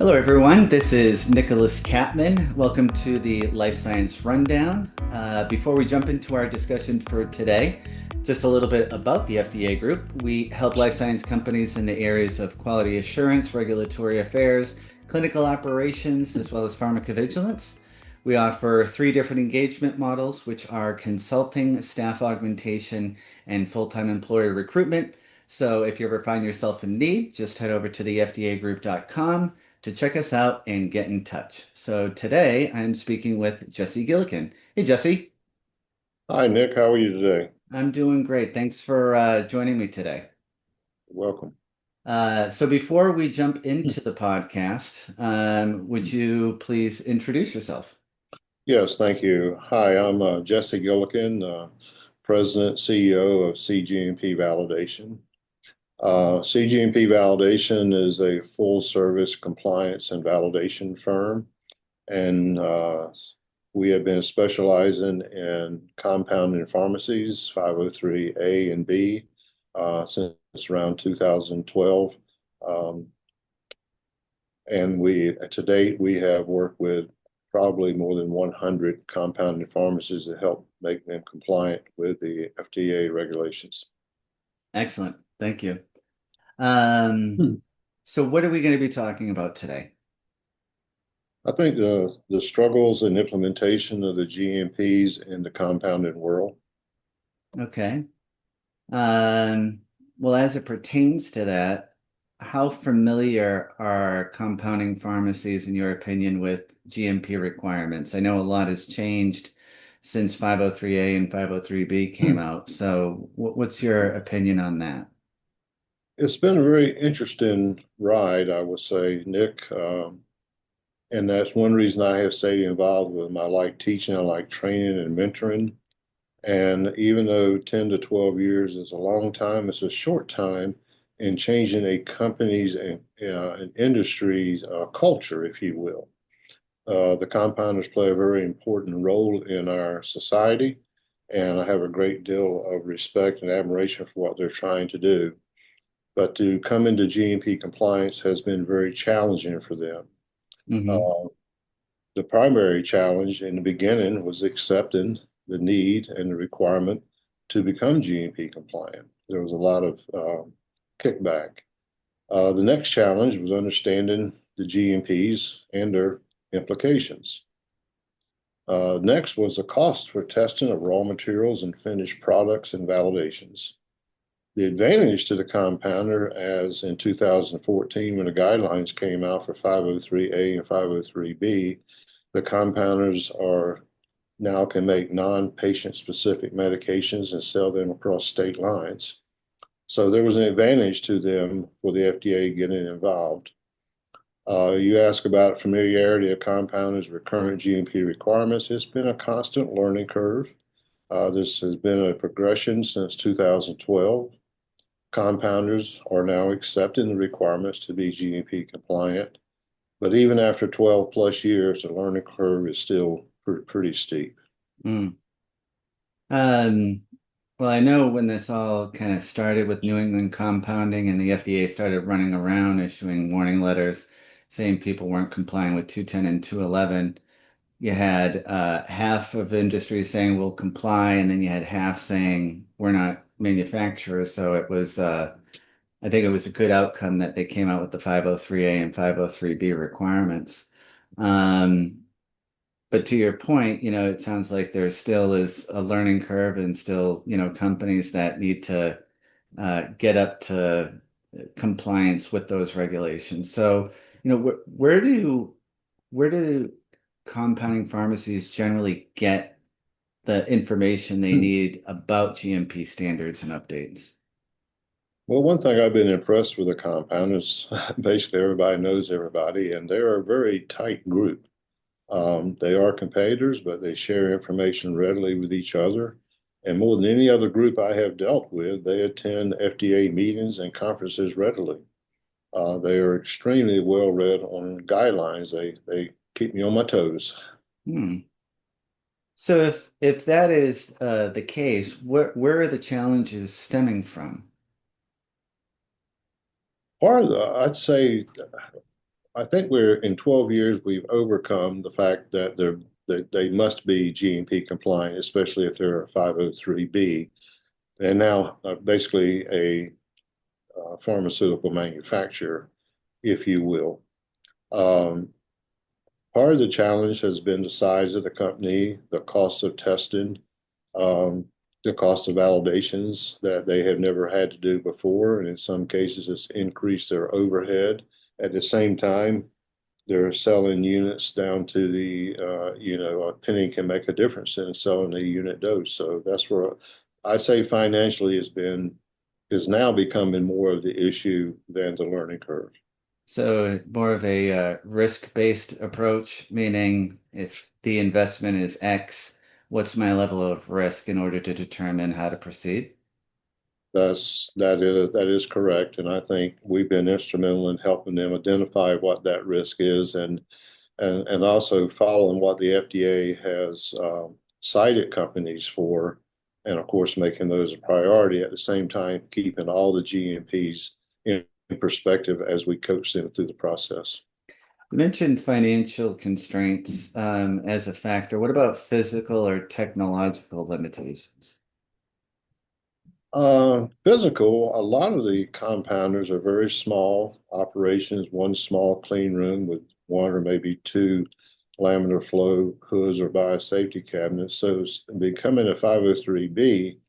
Hello, everyone. This is Nicholas Capman. Welcome to the Life Science Rundown. Before we jump into our discussion for today, just a little bit about the FDA Group. We help life science companies in the areas of quality assurance, regulatory affairs, clinical operations, as well as pharmacovigilance. We offer three different engagement models, which are consulting, staff augmentation, and full-time employee recruitment. So if you ever find yourself in need, just head over to the fdagroup.com to check us out and get in touch. So today I'm speaking with Jesse Gillikan. Hey, Jesse. Hi, Nick. How are you today? I'm doing great. Thanks for joining me today. Welcome. So before we jump into the podcast, would you please introduce yourself? Yes, thank you. Hi, I'm Jesse Gillikan, President, CEO of cGMP Validation. cGMP Validation is a full service compliance and validation firm, and we have been specializing in compounding pharmacies, 503A and B, since around 2012. Um, And to date, we have worked with probably more than 100 compounding pharmacies to help make them compliant with the FDA regulations. Excellent. Thank you. Um, Hmm. so what are we going to be talking about today? I think the struggles and implementation of the GMPs in the compounded world. Okay. Um, well, as it pertains to that, how familiar are compounding pharmacies, in your opinion, with GMP requirements? I know a lot has changed since 503A and 503B came Hmm. out. So, what's your opinion on that? It's been a very interesting ride, I would say, Nick. And that's one reason I have stayed involved with them. I like teaching, I like training and mentoring. And even though 10 to 12 years is a long time, it's a short time in changing a company's and an industry's culture, if you will. The compounders play a very important role in our society, and I have a great deal of respect and admiration for what they're trying to do. But to come into GMP compliance has been very challenging for them. Hmm. Uh, the primary challenge in the beginning was accepting the need and the requirement to become GMP compliant. There was a lot of kickback. The next challenge was understanding the GMPs and their implications. Next was the cost for testing of raw materials and finished products and validations. The advantage to the compounder, as in 2014, when the guidelines came out for 503A and 503B, the compounders are now can make non-patient specific medications and sell them across state lines. So there was an advantage to them for the FDA getting involved. You ask about familiarity of compounders with current GMP requirements. It's been a constant learning curve. This has been a progression since 2012. Compounders are now accepting the requirements to be GMP compliant. But even after 12 plus years, the learning curve is still pretty steep. Mm. Um, well, I know when this all kind of started with New England compounding and the FDA started running around issuing warning letters saying people weren't complying with 210 and 211. You had half of industry saying we'll comply, and then you had half saying we're not manufacturers. So I think it was a good outcome that they came out with the 503A and 503B requirements. Um, but to your point, it sounds like there still is a learning curve and still, companies that need to get up to compliance with those regulations. So, where do compounding pharmacies generally get the information they need about GMP standards and updates? Well, one thing I've been impressed with the compound is basically everybody knows everybody, and they're a very tight group. They are competitors, but they share information readily with each other. And more than any other group I have dealt with, they attend FDA meetings and conferences readily. They are extremely well read on guidelines. They keep me on my toes. Hmm. So if that is the case, where are the challenges stemming from? Part of the, I'd say I think we're in 12 years, we've overcome the fact that they must be GMP compliant, especially if they're a 503B. And now basically a pharmaceutical manufacturer, if you will. Um, Part of the challenge has been the size of the company, the cost of testing, um, the cost of validations that they have never had to do before. And in some cases, it's increased their overhead. At the same time, they're selling units down to a penny can make a difference in selling a unit dose. So that's where I say financially is now becoming more of the issue than the learning curve. So more of a risk-based approach, meaning if the investment is X, what's my level of risk in order to determine how to proceed? That is correct, and I think we've been instrumental in helping them identify what that risk is, and also following what the FDA has cited companies for, and of course making those a priority at the same time, keeping all the GMPs in perspective as we coach them through the process. You mentioned financial constraints as a factor. What about physical or technological limitations? Physical, a lot of the compounders are very small operations, one small clean room with one or maybe two laminar flow hoods or biosafety cabinets. So becoming a 503B,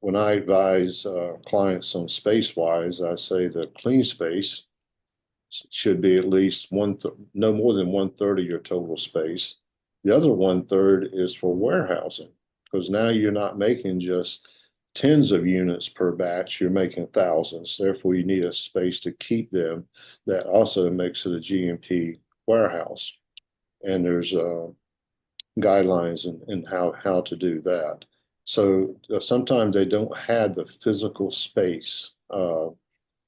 when I advise clients on space wise, I say the clean space should be at least no more than one third of your total space. The other one third is for warehousing because now you're not making just tens of units per batch, you're making thousands. Therefore, you need a space to keep them that also makes it a GMP warehouse. And there's guidelines in how to do that. So sometimes they don't have the physical space.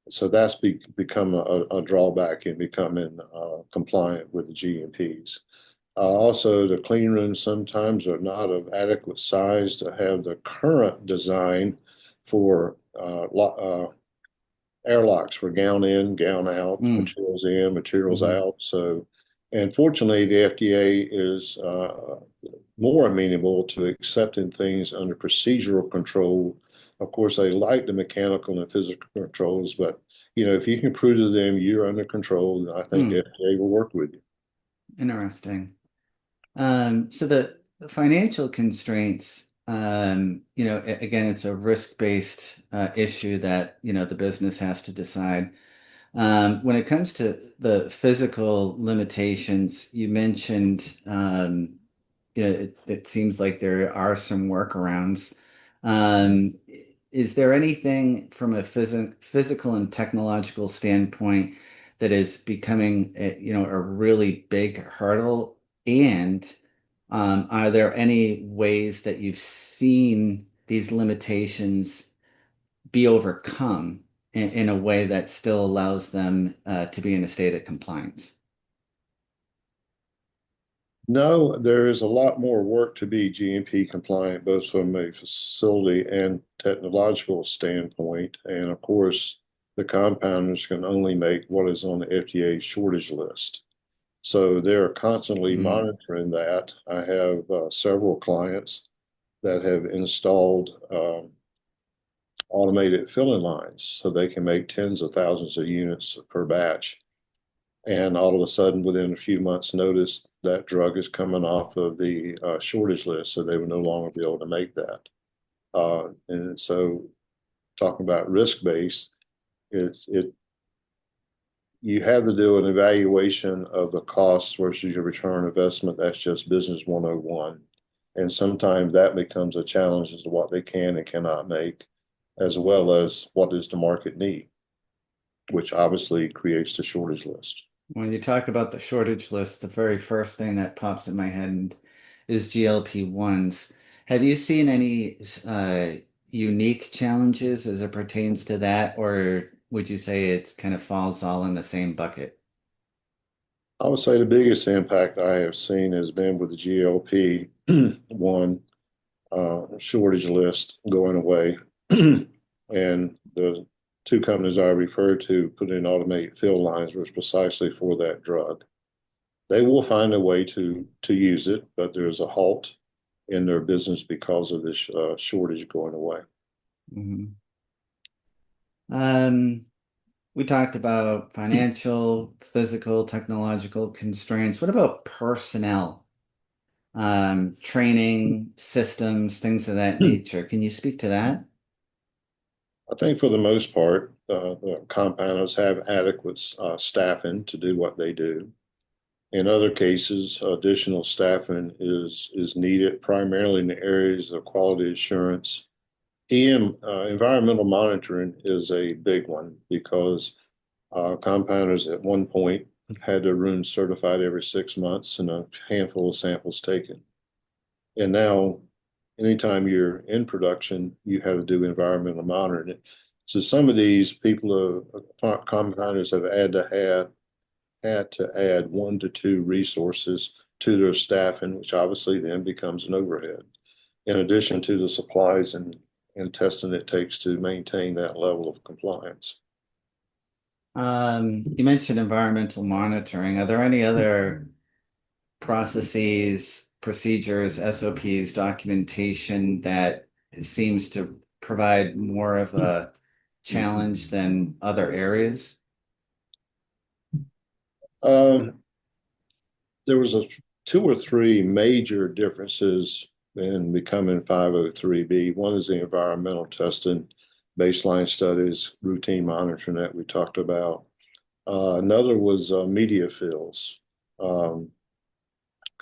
So that's become a drawback in becoming compliant with the GMPs. Also, the clean rooms sometimes are not of adequate size to have the current design for airlocks for gown in, gown out, Mm, materials in, materials mhm. out. So, and fortunately, the FDA is more amenable to accepting things under procedural control. Of course, they like the mechanical and physical controls, but if you can prove to them you're under control, I think Mm, FDA will work with you. interesting. So the financial constraints, again, it's a risk-based issue that, the business has to decide. When it comes to the physical limitations, you mentioned, it seems like there are some workarounds. Um, is there anything from a physical and technological standpoint that is becoming, a really big hurdle? And are there any ways that you've seen these limitations be overcome in a way that still allows them to be in a state of compliance? No, there is a lot more work to be GMP compliant, both from a facility and technological standpoint. And of course, the compounders can only make what is on the FDA shortage list. So they're constantly Mm, monitoring that. I have several clients that have installed automated filling lines so they can make tens of thousands of units per batch. And all of a sudden, within a few months' notice, that drug is coming off of the shortage list, so they will no longer be able to make that. And so, talking about risk based, it you have to do an evaluation of the costs versus your return on investment. That's just business 101. And sometimes that becomes a challenge as to what they can and cannot make, as well as what does the market need, which obviously creates the shortage list. when you talk about the shortage list, the very first thing that pops in my head is GLP-1s. Have you seen any unique challenges as it pertains to that, or would you say it's kind of falls all in the same bucket? I would say the biggest impact I have seen has been with the GLP one shortage list going away, and the two companies I referred to put in automated fill lines was precisely for that drug. They will find a way to use it, but there's a halt in their business because of this shortage going away. Mhm. Um, we talked about financial, physical, technological constraints. What about personnel? Training, systems, things of that nature. Can you speak to that? I think for the most part, the compounders have adequate staffing to do what they do. In other cases, additional staffing is needed primarily in the areas of quality assurance. Environmental monitoring is a big one because compounders at one point had their rooms certified every 6 months and a handful of samples taken. And now, anytime you're in production, you have to do environmental monitoring. So some of these people, compounders, have had to add 1 to 2 resources to their staffing, which obviously then becomes an overhead, in addition to the supplies and testing it takes to maintain that level of compliance. You mentioned environmental monitoring. Are there any other processes, procedures, SOPs, documentation that seems to provide more of a challenge than other areas? Um, there was a 2 or 3 major differences in becoming 503B. One is the environmental testing, baseline studies, routine monitoring that we talked about. Another was media fills. Um,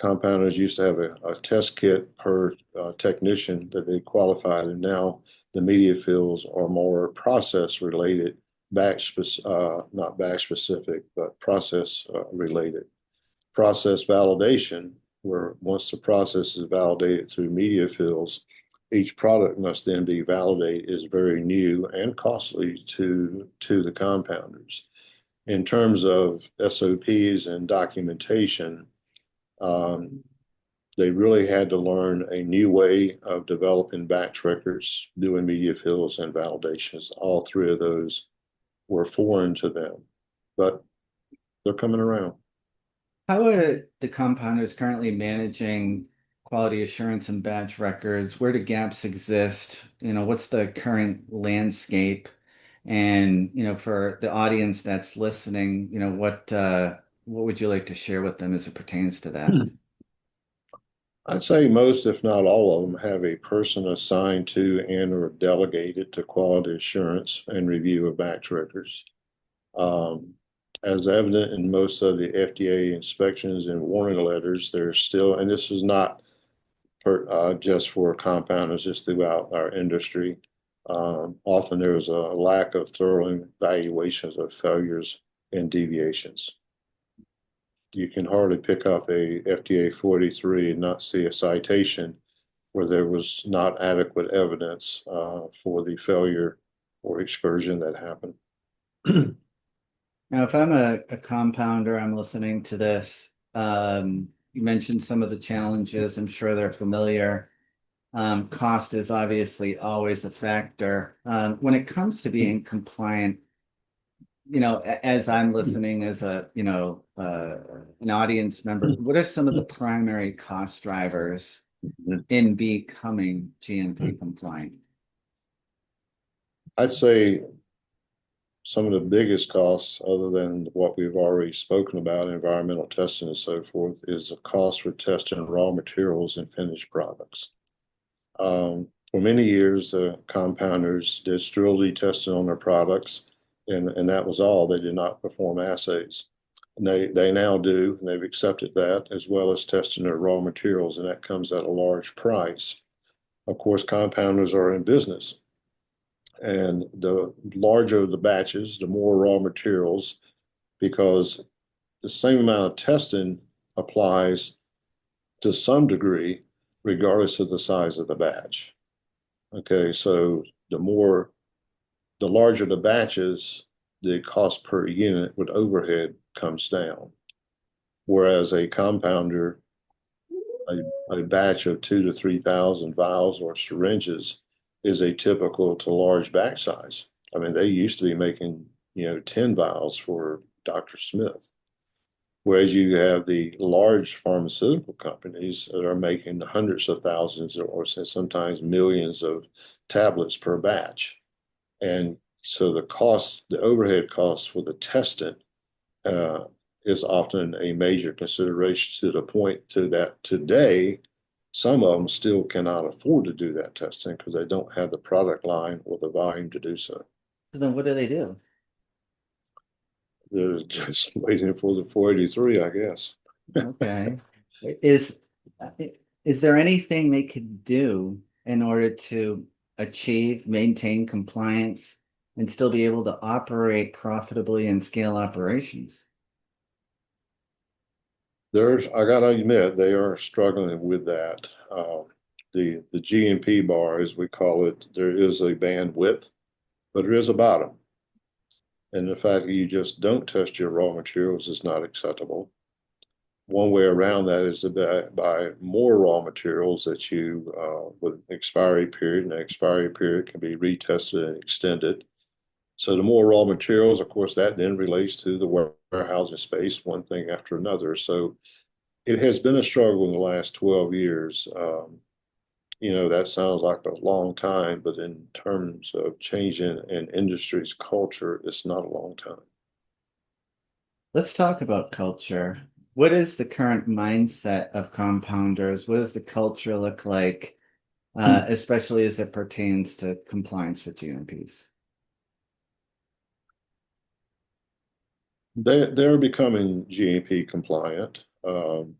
Compounders used to have a test kit per technician that they qualified, and now the media fills are more process related, not batch specific, but process related. Process validation, where once the process is validated through media fills, each product must then be validated, is very new and costly to the compounders. In terms of SOPs and documentation, um, they really had to learn a new way of developing batch records, doing media fills and validations. All 3 of those were foreign to them, but they're coming around. How are the compounders currently managing quality assurance and batch records? Where do gaps exist? What's the current landscape? And, for the audience that's listening, what would you like to share with them as it pertains to that? I'd say most, if not all of them, have a person assigned to and or delegated to quality assurance and review of batch records. Um, as evident in most of the FDA inspections and warning letters, there's still, and this is not just for compounders, just throughout our industry. Often there's a lack of thorough evaluations of failures and deviations. You can hardly pick up a FDA 43 and not see a citation where there was not adequate evidence for the failure or excursion that happened. Now, if I'm a compounder, I'm listening to this. You mentioned some of the challenges. I'm sure they're familiar. Cost is obviously always a factor. When it comes to being compliant, as I'm listening as an audience member, what are some of the primary cost drivers in becoming GMP compliant? I'd say some of the biggest costs, other than what we've already spoken about, environmental testing and so forth, is the cost for testing raw materials and finished products. For many years, the compounders did sterility testing on their products, and that was all. They did not perform assays. And they now do, and they've accepted that, as well as testing their raw materials, and that comes at a large price. Of course, compounders are in business, and the larger the batches, the more raw materials, because the same amount of testing applies to some degree, regardless of the size of the batch. Okay, so the larger the batches, the cost per unit with overhead comes down. Whereas a compounder, a batch of 2 to 3,000 vials or syringes is a typical to large batch size. I mean, they used to be making, 10 vials for Dr. Smith. Whereas you have the large pharmaceutical companies that are making hundreds of thousands or sometimes millions of tablets per batch. And so the overhead cost for the testing uh, is often a major consideration to the point to that today, some of them still cannot afford to do that testing because they don't have the product line or the volume to do so. So then what do they do? They're just waiting for the 483, I guess. Okay. Is is there anything they could do in order to achieve, maintain compliance and still be able to operate profitably and scale operations? I gotta admit, they are struggling with that. The GMP bar, as we call it, there is a bandwidth, but there is a bottom. And the fact that you just don't test your raw materials is not acceptable. One way around that is to buy more raw materials that you with expiry period, and the expiry period can be retested and extended. So the more raw materials, of course, that then relates to the warehousing space, one thing after another. So it has been a struggle in the last 12 years. That sounds like a long time, but in terms of changing an industry's culture, it's not a long time. Let's talk about culture. What is the current mindset of compounders? What does the culture look like, especially as it pertains to compliance with GMPs? They're becoming GMP compliant. Um,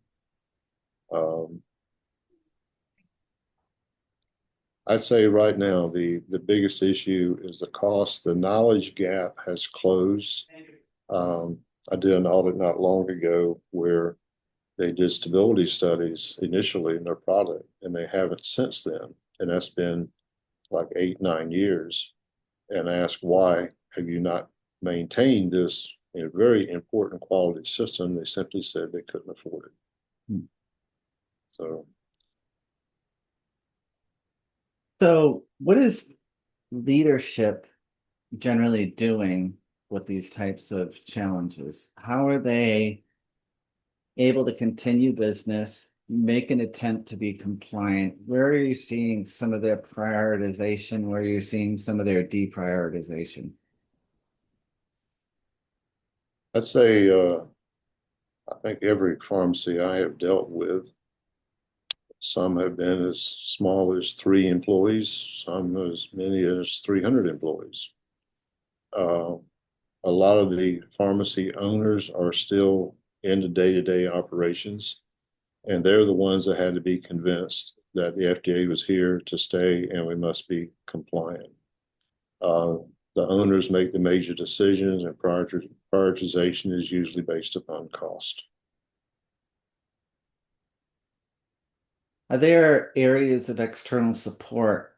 I'd say right now the biggest issue is the cost. The knowledge gap has closed. Um, I did an audit not long ago where they did stability studies initially in their product, and they haven't since then. And that's been like 8, 9 years. And I asked, why have you not maintained this very important quality system? They simply said they couldn't afford it. Hmm. So So, what is leadership generally doing with these types of challenges? How are they able to continue business, make an attempt to be compliant? Where are you seeing some of their prioritization? Where are you seeing some of their deprioritization? I'd say I think every pharmacy I have dealt with, some have been as small as 3 employees, some as many as 300 employees. Uh, a lot of the pharmacy owners are still in the day-to-day operations, and they're the ones that had to be convinced that the FDA was here to stay and we must be compliant. Uh, the owners make the major decisions, and prioritization is usually based upon cost. Are there areas of external support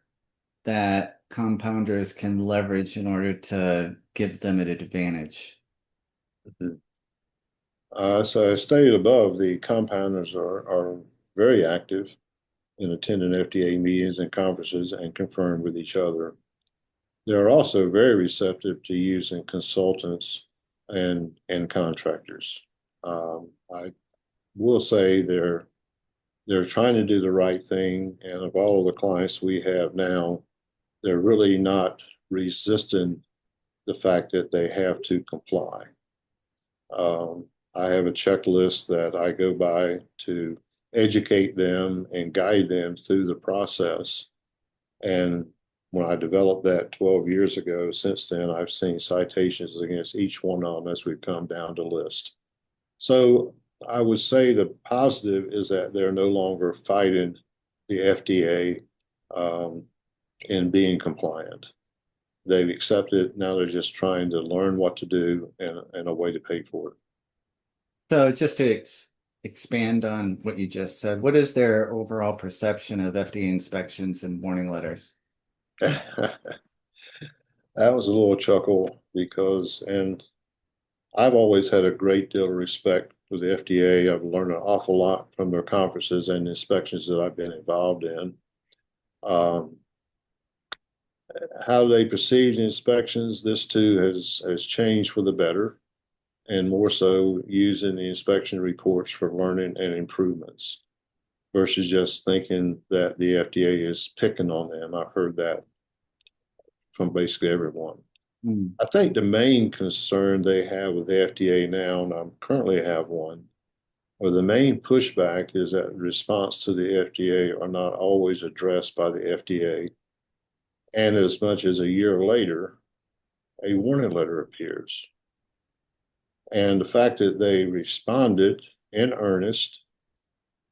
that compounders can leverage in order to give them an advantage? So as stated above, the compounders are very active in attending FDA meetings and conferences and conferring with each other. They're also very receptive to using consultants and contractors. I will say they're trying to do the right thing, and of all of the clients we have now, they're really not resisting the fact that they have to comply. Um, I have a checklist that I go by to educate them and guide them through the process. And when I developed that 12 years ago, since then, I've seen citations against each one of them as we've come down the list. So I would say the positive is that they're no longer fighting the FDA in being compliant. They've accepted. Now they're just trying to learn what to do and a way to pay for So just to expand on what you just said, what is their overall perception of FDA inspections and warning letters? it. That was a little chuckle because, and I've always had a great deal of respect for the FDA. I've learned an awful lot from their conferences and inspections that I've been involved in. Um, How they perceive the inspections, this too has changed for the better, and more so using the inspection reports for learning and improvements versus just thinking that the FDA is picking on them. I've heard that from basically everyone. Mm. I think the main concern they have with the FDA now, and I currently have one, or the main pushback is that response to the FDA are not always addressed by the FDA. And as much as a year later, a warning letter appears. And the fact that they responded in earnest,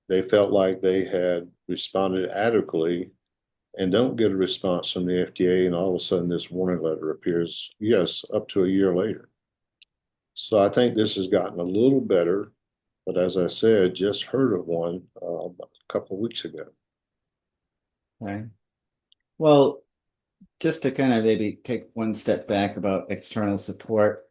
they felt like they had responded adequately and don't get a response from the FDA, and all of a sudden this warning letter appears, yes, up to a year later. So I think this has gotten a little better, but as I said, just heard of one a couple of weeks ago. Okay. Well, just to kind of maybe take one step back about external support,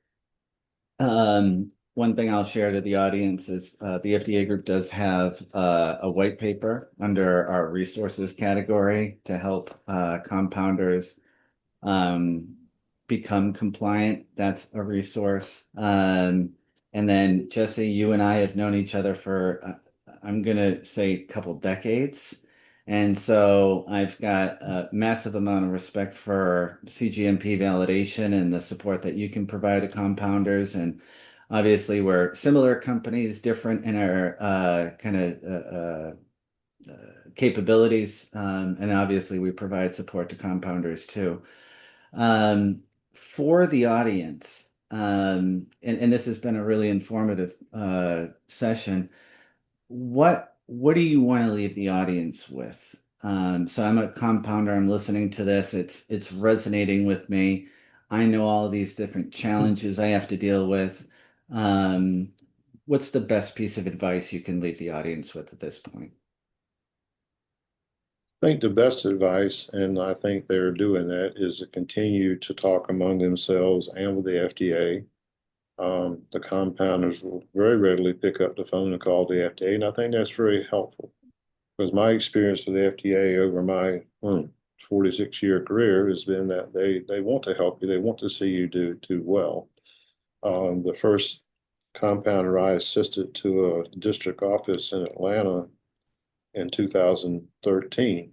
one thing I'll share to the audience is the FDA group does have a white paper under our resources category to help compounders um, become compliant. That's a resource. And then Jesse, you and I have known each other for, I'm gonna say a couple decades. And so I've got a massive amount of respect for cGMP validation and the support that you can provide to compounders. And obviously we're similar companies, different in our kind of capabilities. And obviously we provide support to compounders too. For the audience, and this has been a really informative session, what do you want to leave the audience with? So I'm a compounder, I'm listening to this, it's resonating with me. I know all these different challenges I have to deal with. Um, what's the best piece of advice you can leave the audience with at this point? I think the best advice, and I think they're doing that, is to continue to talk among themselves and with the FDA. The compounders will very readily pick up the phone and call the FDA, and I think that's very helpful because my experience with the FDA over my 46-year career has been that they want to help you, they want to see you do well. The first compounder I assisted to a district office in Atlanta in 2013.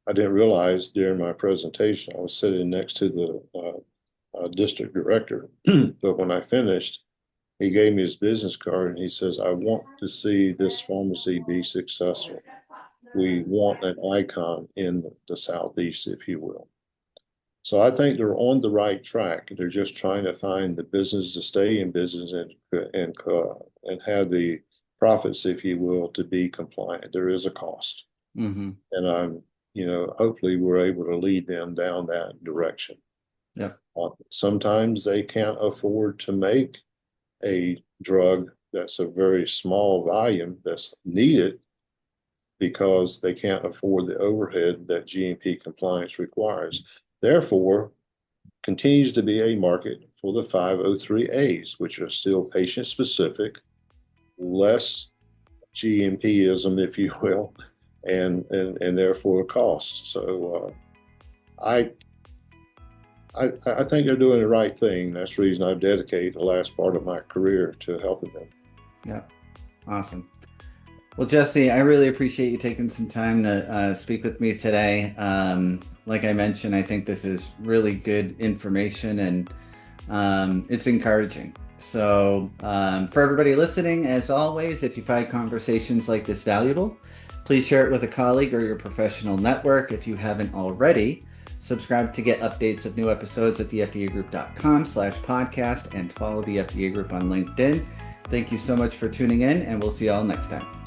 I didn't realize during my presentation I was sitting next to the district director. But when I finished, he gave me his business card and he says, I want to see this pharmacy be successful. We want an icon in the Southeast, if you will. So I think they're on the right track. They're just trying to find the business to stay in business and have the profits, if you will, to be compliant. There is a cost. Mm-hmm. And hopefully we're able to lead them down that direction. Yep. Sometimes they can't afford to make a drug that's a very small volume that's needed because they can't afford the overhead that GMP compliance requires. Therefore, continues to be a market for the 503As, which are still patient specific, less GMPism, if you will, and therefore cost. So I think they're doing the right thing. That's the reason I've dedicated the last part of my career to helping them. Yeah. Awesome. Well, Jesse, I really appreciate you taking some time to speak with me today. Like I mentioned, I think this is really good information and it's encouraging. So, for everybody listening, as always, if you find conversations like this valuable, please share it with a colleague or your professional network. If you haven't already, subscribe to get updates of new episodes at thefdagroup.com/podcast and follow the FDA Group on LinkedIn. Thank you so much for tuning in, and we'll see you all next time.